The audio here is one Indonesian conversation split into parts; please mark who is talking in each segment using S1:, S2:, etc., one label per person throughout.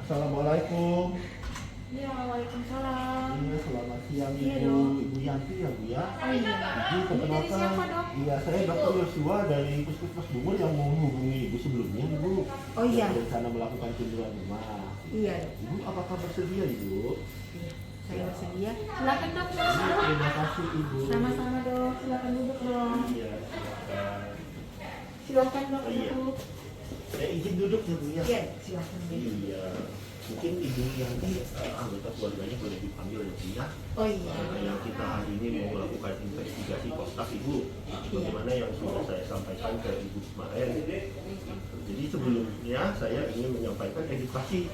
S1: Assalamualaikum.
S2: Iya, waalaikumsalam.
S1: Iya, selamat siang
S2: Iya,
S1: Ibu.
S2: Dok.
S1: Ibu Yanti ya Bu ya.
S2: Oh iya.
S1: Ibu
S2: Ini dari siapa, Dok?
S1: Iya, saya Dr. Yosua dari Puskesmas Bungur yang menghubungi Ibu sebelumnya Ibu.
S2: Oh iya.
S1: Yang berencana melakukan kunjungan rumah.
S2: Iya, Dok.
S1: Ibu apakah bersedia Ibu?
S2: Iya, saya bersedia. Silakan, Dok.
S1: Iya, terima kasih Ibu.
S2: Sama-sama, Dok. Silakan duduk, Dok.
S1: Iya, silakan.
S2: Silakan, Dok.
S1: Oh, iya.
S2: Duduk.
S1: Saya izin duduk ya Bu ya.
S2: Iya, silakan duduk.
S1: Iya. Mungkin Ibu Yanti anggota keluarganya boleh dipanggil ya Bu ya.
S2: Oh iya.
S1: Yang kita hari ini mau melakukan investigasi kontak Ibu, bagaimana yang sudah saya sampaikan ke Ibu kemarin. Jadi sebelumnya saya ingin menyampaikan edukasi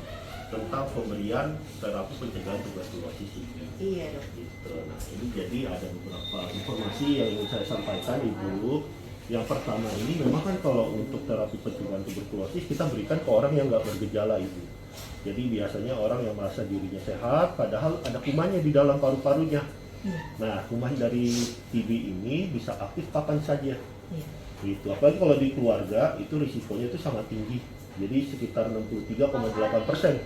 S1: tentang pemberian terapi pencegahan tuberkulosis ini.
S2: Iya, Dok.
S1: Gitu. Nah ini jadi ada beberapa informasi yang ingin saya sampaikan Ibu. Yang pertama ini memang kan kalau untuk terapi pencegahan tuberkulosis kita berikan ke orang yang nggak bergejala Ibu. Jadi biasanya orang yang merasa dirinya sehat, padahal ada kumannya di dalam paru-parunya.
S2: Iya.
S1: Nah, kuman dari TB ini bisa aktif kapan saja.
S2: Iya.
S1: Gitu. Apalagi kalau di keluarga itu risikonya itu sangat tinggi. Jadi sekitar 63,8%.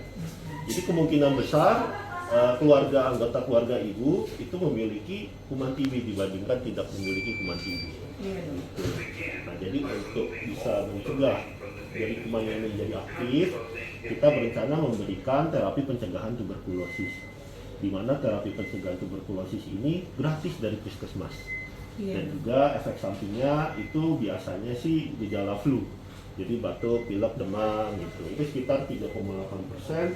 S1: Jadi kemungkinan besar anggota keluarga Ibu itu memiliki kuman TB dibandingkan tidak memiliki kuman TB.
S2: Iya, Dok.
S1: Gitu. Nah, jadi untuk bisa mencegah dari kuman yang menjadi aktif, kita berencana memberikan terapi pencegahan tuberkulosis, di mana terapi pencegahan tuberkulosis ini gratis dari puskesmas.
S2: Iya.
S1: Dan juga efek sampingnya itu biasanya sih gejala flu, jadi batuk, pilek, demam gitu. Itu sekitar 3,8%.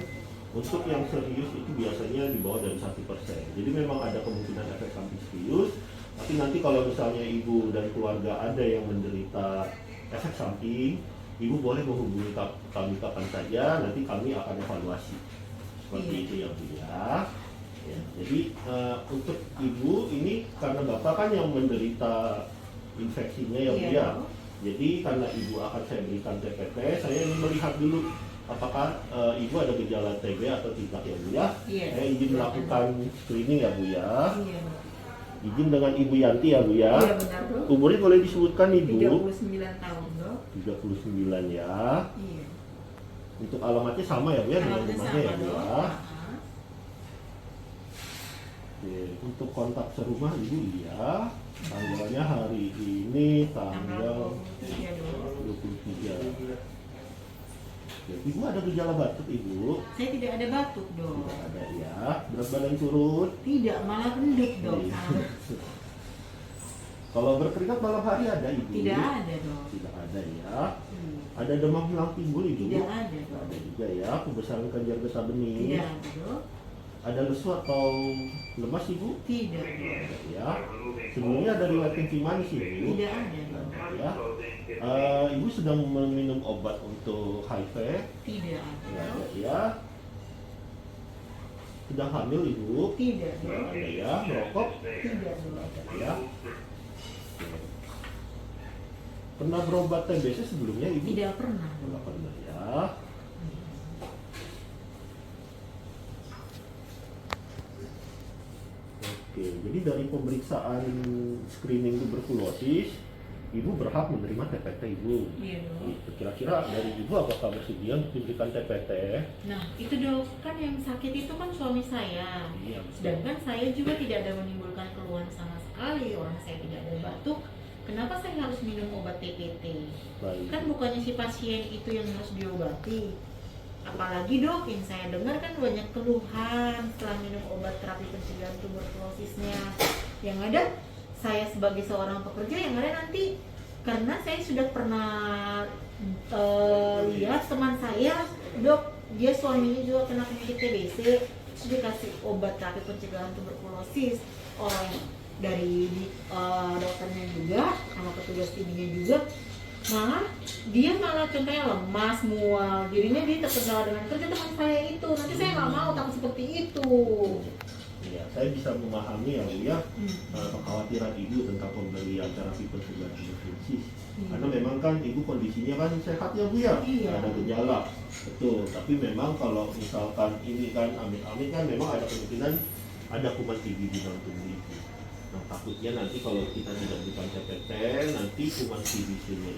S1: Untuk yang serius itu biasanya di bawah dari 1%. Jadi memang ada kemungkinan efek samping serius. Tapi nanti kalau misalnya Ibu dan keluarga ada yang menderita efek samping, Ibu boleh menghubungi kami kapan saja, nanti kami akan evaluasi. Seperti
S2: Iya.
S1: itu ya Bu ya. Ya, jadi untuk Ibu ini karena Bapak kan yang menderita infeksinya ya Bu
S2: Iya,
S1: ya.
S2: Dok.
S1: Jadi karena Ibu akan saya berikan TPT, saya ingin melihat dulu apakah Ibu ada gejala TB atau tidak ya Bu ya.
S2: Iya.
S1: Saya izin melakukan screening ya Bu ya.
S2: Iya, Dok.
S1: Izin dengan Ibu Yanti ya Bu ya.
S2: Iya, benar, Dok.
S1: Umurnya boleh disebutkan Ibu?
S2: 39 tahun, Dok.
S1: 39 ya.
S2: Iya.
S1: Untuk alamatnya sama ya Bu ya dengan
S2: Alamatnya
S1: rumahnya ya
S2: sama,
S1: Bu
S2: Dok.
S1: ya. Oke, untuk kontak serumah Ibu iya. Tanggalnya hari ini tanggal
S2: 23, Dok.
S1: 23. Ya, Ibu ada gejala batuk Ibu?
S2: Saya tidak ada batuk, Dok.
S1: Tidak ada ya. Berat badan turun?
S2: Tidak, malah rendut, Dok.
S1: Iya. Kalau berkeringat malam hari ada Ibu?
S2: Tidak ada, Dok.
S1: Tidak ada ya.
S2: Hmm.
S1: Ada demam hilang timbul Ibu?
S2: Tidak ada,
S1: Tidak
S2: Dok.
S1: ada juga ya. Pembesaran kelenjar getah bening?
S2: Tidak ada, Dok.
S1: Ada lesu atau lemas Ibu?
S2: Tidak, Dok.
S1: Tidak ada ya. Sebelumnya ada riwayat kencing manis Ibu?
S2: Tidak ada,
S1: Tidak
S2: Dok.
S1: ada ya. Ibu sedang meminum obat untuk HIV?
S2: Tidak ada,
S1: Tidak
S2: Dok.
S1: ada ya. Sedang hamil Ibu?
S2: Tidak,
S1: Tidak
S2: Dok.
S1: ada ya. Merokok?
S2: Tidak, Dok.
S1: Ya. Pernah berobat TBC sebelumnya Ibu?
S2: Tidak pernah,
S1: Tidak
S2: Dok.
S1: pernah ya. Oke, jadi dari pemeriksaan screening tuberkulosis, Ibu berhak menerima TPT Ibu.
S2: Iya, Dok.
S1: Gitu. Kira-kira dari Ibu apakah bersedia untuk diberikan TPT?
S2: Nah, itu, Dok. Kan yang sakit itu kan suami saya.
S1: Iya.
S2: Sedangkan saya juga tidak ada menimbulkan keluhan sama sekali. Orang saya tidak ada batuk. Kenapa saya harus minum obat TPT?
S1: Baik.
S2: Kan bukannya si pasien itu yang harus diobati. Apalagi, Dok, yang saya dengar kan banyak keluhan setelah minum obat terapi pencegahan tuberkulosisnya. Yang ada saya sebagai seorang pekerja, yang ada nanti karena saya sudah pernah lihat teman saya, Dok, dia suaminya juga kena penyakit TBC, terus dikasih obat terapi pencegahan tuberkulosis oleh dari dokternya juga sama petugas TB-nya juga. Dia malah contohnya lemas, mual, jadinya dia terkendala dengan kerja teman saya itu. Nanti saya nggak mau takut seperti itu.
S1: Iya, saya bisa memahami ya Bu ya, kekhawatiran Ibu tentang pemberian terapi pencegahan tuberkulosis. Karena memang kan Ibu kondisinya kan sehat ya Bu ya,
S2: Iya.
S1: ada gejala. Betul, tapi memang kalau misalkan ini kan amit-amit kan memang ada kemungkinan ada kuman TB di dalam tubuh Ibu. Nah, takutnya nanti kalau kita tidak berikan TPT, nanti kuman TB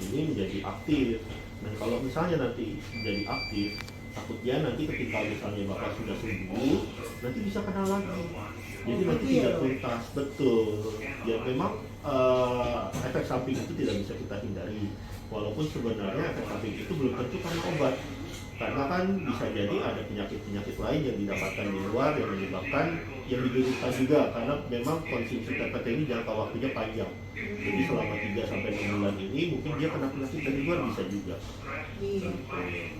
S1: ini menjadi aktif. Dan kalau misalnya nanti jadi aktif, takutnya nanti ketika misalnya bapak sudah sembuh nanti bisa kena lagi, jadi
S2: Oh,
S1: nanti
S2: gitu ya,
S1: tidak
S2: Dok?
S1: tuntas. Betul ya, memang efek samping itu tidak bisa kita hindari, walaupun sebenarnya efek samping itu belum tentu karena obat, karena kan bisa jadi ada penyakit-penyakit lain yang didapatkan di luar yang menyebabkan yang diderita juga, karena memang konsumsi TPT ini jangka waktunya panjang. Jadi selama 3-6 bulan ini mungkin dia kena penyakit dari luar bisa juga.
S2: Iya.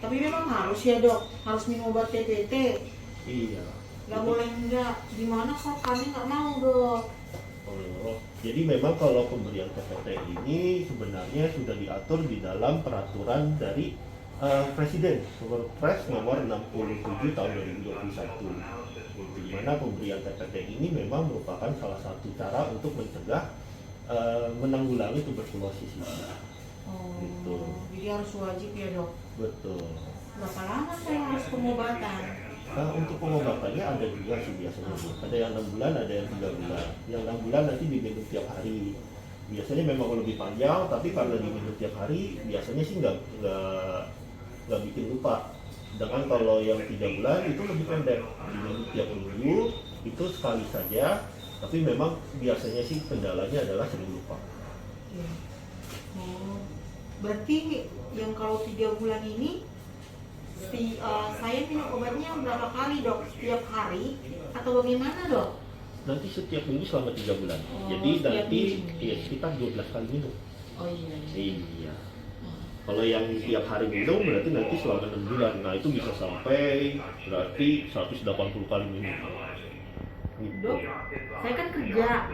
S2: Tapi memang harus ya dok, harus minum obat TPT.
S1: Iya.
S2: Nggak boleh enggak. Gimana kalau kami nggak mau dok?
S1: Jadi memang kalau pemberian TPT ini sebenarnya sudah diatur di dalam peraturan dari Presiden, Perpres nomor 67 tahun 2021. Di mana pemberian TPT ini memang merupakan salah satu cara untuk mencegah menanggulangi tuberkulosis ini.
S2: Oh,
S1: Gitu.
S2: jadi harus wajib ya dok.
S1: Betul.
S2: Berapa lama saya harus pengobatan?
S1: Untuk pengobatannya ada juga sih biasanya, Bu. Ada yang 6 bulan, ada yang 3 bulan. Yang 6 bulan nanti diminum tiap hari. Biasanya memang lebih panjang, tapi karena diminum tiap hari, biasanya sih nggak bikin lupa. Sedangkan kalau yang 3 bulan itu lebih pendek, diminum tiap minggu, itu sekali saja. Tapi memang biasanya sih kendalanya adalah sering lupa.
S2: Iya. Oh, berarti yang kalau 3 bulan ini saya minum obatnya berapa kali dok? Setiap hari atau bagaimana dok?
S1: Nanti setiap minggu selama 3 bulan.
S2: Oh,
S1: Jadi
S2: setiap
S1: nanti
S2: minggu.
S1: ya, sekitar 12 kali minum.
S2: Oh iya.
S1: Iya. Kalau yang tiap hari minum berarti nanti selama 6 bulan. Nah itu bisa sampai berarti 180 kali minum. Gitu.
S2: Dok, saya kan kerja.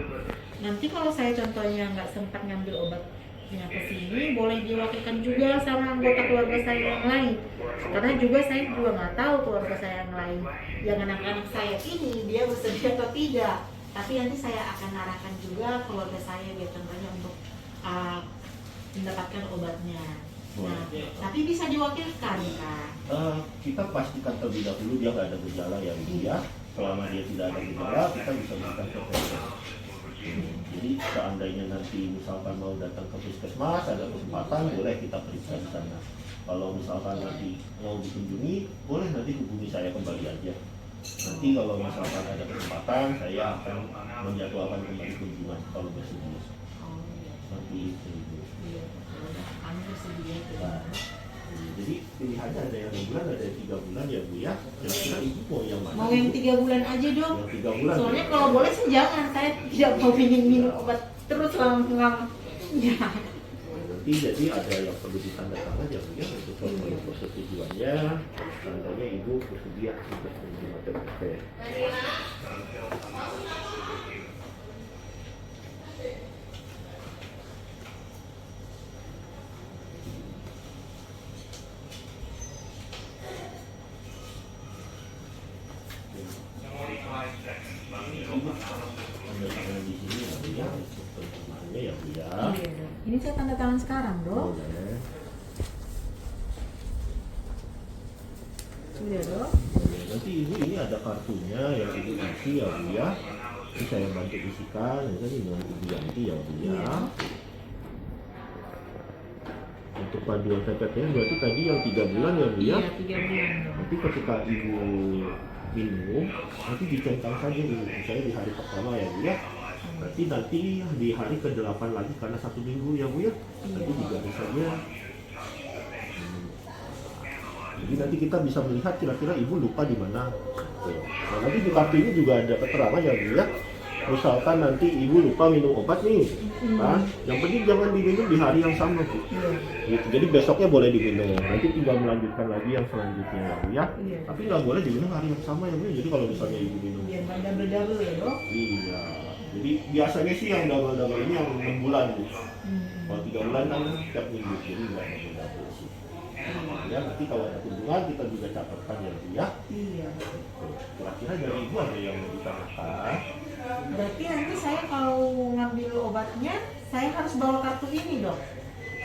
S2: Nanti kalau saya contohnya nggak sempat ngambil obatnya ke sini, boleh diwakilkan juga sama anggota keluarga saya yang lain. Karena juga saya juga nggak tahu keluarga saya yang lain, yang anak-anak saya ini dia bersedia atau tidak. Tapi nanti saya akan arahkan juga keluarga saya biar contohnya untuk mendapatkan obatnya. Nah, tapi bisa diwakilkan kan?
S1: Kita pastikan terlebih dahulu dia nggak ada gejala ya, dia. Selama dia tidak ada gejala, kita bisa berikan TPT. Jadi seandainya nanti misalkan mau datang ke puskesmas, ada kesempatan, boleh kita periksa di sana. Kalau misalkan nanti mau dikunjungi, boleh nanti hubungi saya kembali aja. Nanti kalau misalkan ada kesempatan, saya akan menjadwalkan kembali kunjungan kalau bersedia.
S2: Oh iya.
S1: Seperti itu.
S2: Iya, kami bersedia.
S1: Nah, jadi pilihannya ada yang 6 bulan, ada yang 3 bulan ya Bu ya. Kira-kira Ibu mau yang mana?
S2: Mau yang 3 bulan aja dok.
S1: Yang 3 bulan.
S2: Soalnya kalau boleh sih jangan, saya tidak mau ingin minum obat terus lama-lama. Ya.
S1: Nanti jadi ada yang perlu ditandatangan ya Bu ya untuk persetujuannya. Tandanya Ibu bersedia untuk menerima TPT. Tanda tangan di sini ya Bu ya, untuk penerimaannya ya Bu ya.
S2: Iya dok. Ini saya tanda tangan sekarang dok.
S1: Boleh.
S2: Sudah dok.
S1: Nanti Ibu ini ada kartunya yang Ibu isi ya Bu ya. Ini saya bantu isikan, ini kan dengan Ibu Yanti ya Bu ya.
S2: Iya.
S1: Untuk panduan TPT berarti tadi yang 3 bulan ya Bu ya.
S2: Iya 3 bulan dok.
S1: Nanti ketika Ibu minum, nanti dicentang saja dulu, misalnya di hari pertama ya Bu ya. Berarti nanti di hari ke-8 lagi karena 1 minggu ya Bu ya. Nanti digaris saja. Jadi nanti kita bisa melihat kira-kira Ibu lupa di mana. Nah, nanti di kartu ini juga ada keterangan ya Bu ya. Misalkan nanti Ibu lupa minum obat nih, nah, yang penting jangan diminum di hari yang sama Bu.
S2: Iya.
S1: Gitu. Jadi besoknya boleh diminum, nanti tinggal melanjutkan lagi yang selanjutnya ya Bu ya.
S2: Iya.
S1: Tapi nggak boleh diminum hari yang sama ya Bu. Jadi kalau misalnya Ibu minum,
S2: Biar nggak double-double ya dok.
S1: iya. Jadi biasanya sih yang double-double ini yang 6 bulan Bu. Kalau 3 bulan kan tiap minggu, jadi nggak double-double sih. Ya nanti kalau ada kunjungan kita juga catatkan ya Bu ya.
S2: Iya.
S1: Kira-kira dari Ibu ada yang mau ditanyakan?
S2: Berarti nanti saya kalau ngambil obatnya, saya harus bawa kartu ini dok.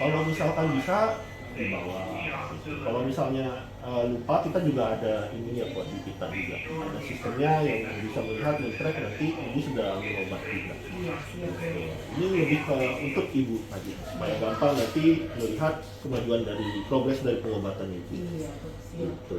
S1: Kalau misalkan bisa dibawa. Kalau misalnya lupa, kita juga ada ini ya buat di kita juga. Ada sistemnya yang bisa melihat, men-track nanti Ibu sudah ambil obat juga.
S2: Iya, siap.
S1: Ini lebih ke untuk Ibu aja, supaya gampang nanti melihat kemajuan dari progres dari pengobatan itu.
S2: Iya, dok, siap.
S1: Gitu.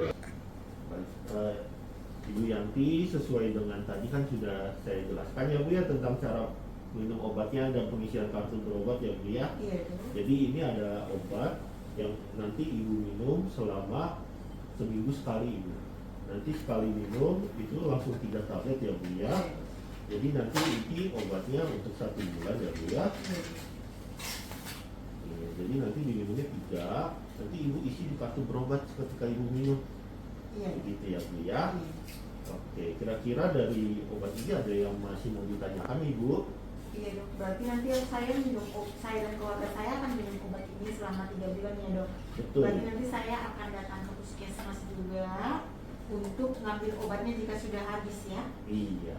S1: nanti sesuai dengan tadi kan sudah saya jelaskan ya Bu ya tentang cara minum obatnya dan pengisian kartu berobat ya Bu ya.
S2: Iya dok.
S1: Jadi ini ada obat yang nanti Ibu minum selama seminggu sekali Ibu. Nanti sekali minum itu langsung 3 tablet ya Bu ya. Jadi nanti ini obatnya untuk 1 bulan ya Bu ya. Jadi nanti diminumnya 3, nanti Ibu isi di kartu berobat ketika Ibu minum.
S2: Iya.
S1: Begitu ya Bu ya. Oke, kira-kira dari obat ini ada yang masih mau ditanyakan Ibu?
S2: Iya dok, berarti nanti saya dan keluarga saya akan minum obat ini selama 3 bulan ya dok.
S1: Betul.
S2: Berarti nanti saya akan datang ke puskesmas juga untuk ngambil obatnya jika sudah habis ya.
S1: Iya.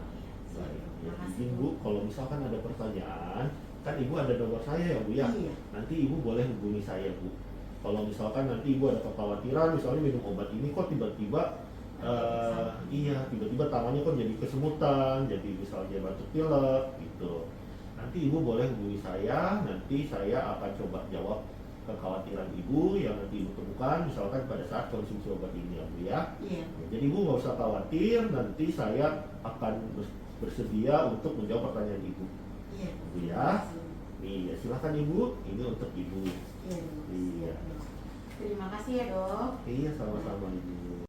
S1: Baik. Ya,
S2: Makasih,
S1: izin Bu, kalau misalkan ada pertanyaan, kan Ibu ada nomor saya ya Bu ya.
S2: Iya.
S1: Nanti Ibu boleh hubungi saya Bu. Kalau misalkan nanti Ibu ada kekhawatiran, misalnya minum obat ini kok tiba-tiba tiba-tiba tangannya kok jadi kesemutan, jadi misalnya batuk pilek gitu. Nanti Ibu boleh hubungi saya, nanti saya akan coba jawab kekhawatiran Ibu yang nanti Ibu temukan, misalkan pada saat konsumsi obat ini ya Bu ya.
S2: Iya.
S1: Jadi Ibu nggak usah khawatir, nanti saya akan bersedia untuk menjawab pertanyaan Ibu.
S2: Iya.
S1: Bu ya. Iya, silakan Ibu, ini untuk Ibu.
S2: Iya.
S1: Iya.
S2: Terima kasih ya dok.
S1: Iya, sama-sama Ibu.